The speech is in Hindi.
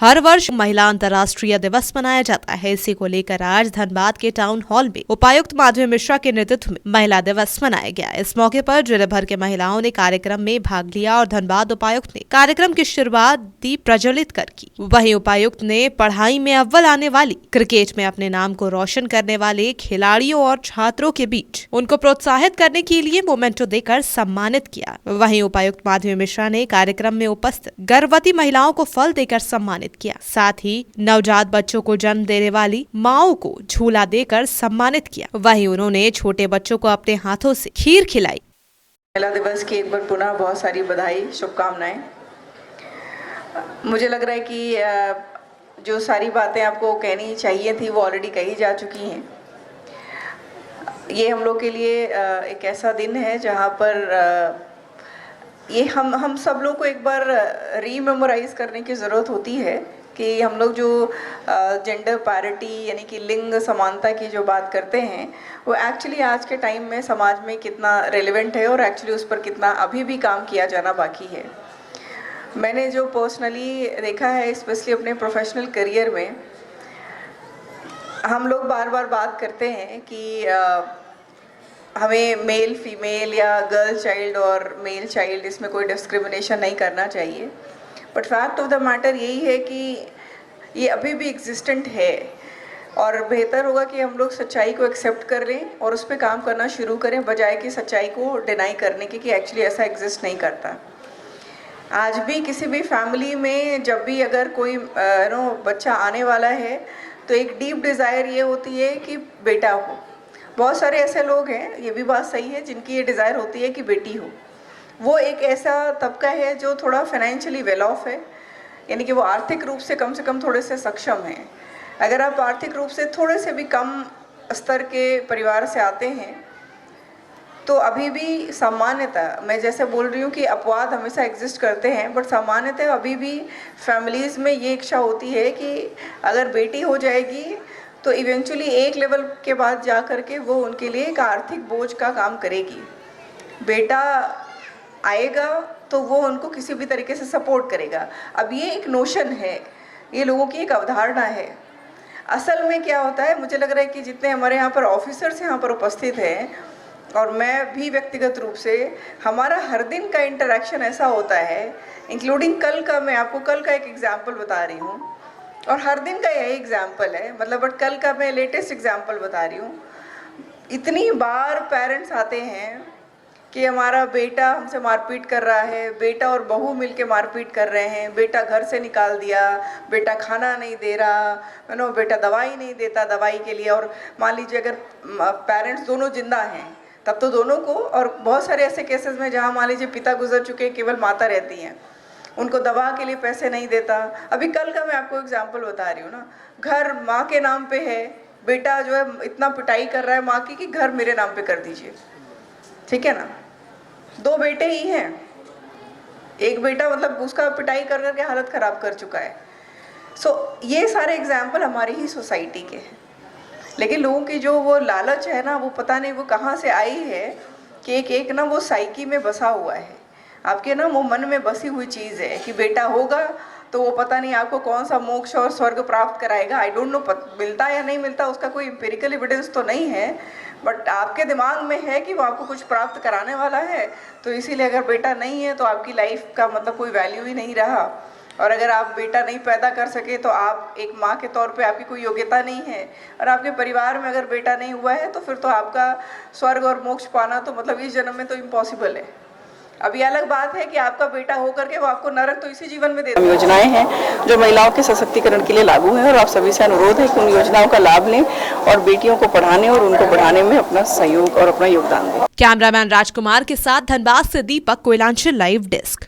हर वर्ष महिला अंतर्राष्ट्रीय दिवस मनाया जाता है। इसी को लेकर आज धनबाद के टाउन हॉल में उपायुक्त माधवी मिश्रा के नेतृत्व में महिला दिवस मनाया गया। इस मौके पर जिले भर के महिलाओं ने कार्यक्रम में भाग लिया और धनबाद उपायुक्त ने कार्यक्रम की शुरुआत दीप प्रज्वलित कर की। वहीं उपायुक्त ने पढ़ाई में अव्वल आने वाली, क्रिकेट में अपने नाम को रोशन करने वाले खिलाड़ियों और छात्रों के बीच उनको प्रोत्साहित करने के लिए मोमेंटो देकर सम्मानित किया। वहीं उपायुक्त माधवी मिश्रा ने कार्यक्रम में उपस्थित गर्भवती महिलाओं को फल देकर सम्मानित किया। साथ ही नवजात बच्चों को जन्म देने वाली माओं को झूला देकर सम्मानित किया। वहीं उन्होंने छोटे बच्चों को अपने हाथों से खीर खिलाई। महिला दिवस की एक बार पुनः बहुत सारी बधाई, शुभकामनाएं। मुझे लग रहा है कि जो सारी बातें आपको कहनी चाहिए थी वो ऑलरेडी कही जा चुकी हैं। ये हम लोग के लिए एक ऐसा दिन है जहाँ पर ये हम सब लोग को एक बार रीमेमोराइज करने की ज़रूरत होती है कि हम लोग जो जेंडर पैरिटी यानी कि लिंग समानता की जो बात करते हैं वो एक्चुअली आज के टाइम में समाज में कितना रेलेवेंट है और एक्चुअली उस पर कितना अभी भी काम किया जाना बाकी है। मैंने जो पर्सनली देखा है, स्पेशली अपने प्रोफेशनल करियर में, हम लोग बार बार बात करते हैं कि हमें मेल फीमेल या गर्ल चाइल्ड और मेल चाइल्ड इसमें कोई डिस्क्रिमिनेशन नहीं करना चाहिए। But fact of the matter यही है कि ये अभी भी एग्जिस्टेंट है और बेहतर होगा कि हम लोग सच्चाई को एक्सेप्ट कर लें और उस पर काम करना शुरू करें, बजाय कि सच्चाई को डिनाई करने के कि एक्चुअली ऐसा एग्जिस्ट नहीं करता। आज भी किसी भी फैमिली में जब भी अगर कोई बच्चा आने वाला है तो एक डीप डिज़ायर ये होती है कि बेटा हो। बहुत सारे ऐसे लोग हैं, ये भी बात सही है, जिनकी ये डिज़ायर होती है कि बेटी हो। वो एक ऐसा तबका है जो थोड़ा फाइनेंशियली वेल ऑफ है, यानी कि वो आर्थिक रूप से कम थोड़े से सक्षम हैं। अगर आप आर्थिक रूप से थोड़े से भी कम स्तर के परिवार से आते हैं तो अभी भी सामान्यतः, मैं जैसे बोल रही हूँ कि अपवाद हमेशा एग्जिस्ट करते हैं, बट सामान्यतः अभी भी फैमिलीज़ में ये इच्छा होती है कि अगर बेटी हो जाएगी तो इवेंचुअली एक लेवल के बाद जा कर के वो उनके लिए एक आर्थिक बोझ का काम करेगी। बेटा आएगा तो वो उनको किसी भी तरीके से सपोर्ट करेगा। अब ये एक नोशन है, ये लोगों की एक अवधारणा है। असल में क्या होता है, मुझे लग रहा है कि जितने हमारे यहाँ पर ऑफिसर्स यहाँ पर उपस्थित हैं और मैं भी व्यक्तिगत रूप से, हमारा हर दिन का इंटरेक्शन ऐसा होता है, इंक्लूडिंग कल का, मैं आपको कल का एक एग्जाम्पल बता रही हूँ और हर दिन का यही एग्जाम्पल है, मतलब बट कल का मैं लेटेस्ट एग्जाम्पल बता रही हूँ। इतनी बार पेरेंट्स आते हैं कि हमारा बेटा हमसे मारपीट कर रहा है, बेटा और बहू मिलके मारपीट कर रहे हैं, बेटा घर से निकाल दिया, बेटा खाना नहीं दे रहा, बेटा दवाई नहीं देता दवाई के लिए। और मान लीजिए अगर पेरेंट्स दोनों जिंदा हैं तब तो दोनों को, और बहुत सारे ऐसे केसेस में जहाँ मान लीजिए पिता गुजर चुके, केवल माता रहती हैं, उनको दवा के लिए पैसे नहीं देता। अभी कल का मैं आपको एग्जाम्पल बता रही हूँ ना, घर माँ के नाम पे है, बेटा जो है इतना पिटाई कर रहा है माँ की कि घर मेरे नाम पे कर दीजिए, ठीक है ना। दो बेटे ही हैं, एक बेटा मतलब उसका पिटाई कर करके हालत ख़राब कर चुका है। ये सारे एग्जाम्पल हमारी ही सोसाइटी के हैं, लेकिन लोगों की जो वो लालच है ना, वो पता नहीं वो कहाँ से आई है कि एक ना वो साइकी में बसा हुआ है आपके ना, वो मन में बसी हुई चीज़ है कि बेटा होगा तो वो पता नहीं आपको कौन सा मोक्ष और स्वर्ग प्राप्त कराएगा। आई डोंट नो मिलता या नहीं मिलता, उसका कोई एम्पिरिकल एविडेंस तो नहीं है, बट आपके दिमाग में है कि वो आपको कुछ प्राप्त कराने वाला है। तो इसीलिए अगर बेटा नहीं है तो आपकी लाइफ का मतलब कोई वैल्यू ही नहीं रहा, और अगर आप बेटा नहीं पैदा कर सके तो आप एक माँ के तौर पे आपकी कोई योग्यता नहीं है, और आपके परिवार में अगर बेटा नहीं हुआ है तो फिर तो आपका स्वर्ग और मोक्ष पाना तो मतलब इस जन्म में तो इम्पॉसिबल है। अब ये अलग बात है कि आपका बेटा होकर के वो आपको नरक तो इसी जीवन में देता है। योजनाएं हैं जो महिलाओं के सशक्तिकरण के लिए लागू हैं और आप सभी से अनुरोध है कि उन योजनाओं का लाभ लें और बेटियों को पढ़ाने और उनको बढ़ाने में अपना सहयोग और अपना योगदान दें। कैमरामैन राजकुमार के साथ धनबाद से दीपक, कोयलांचल लाइव डेस्क।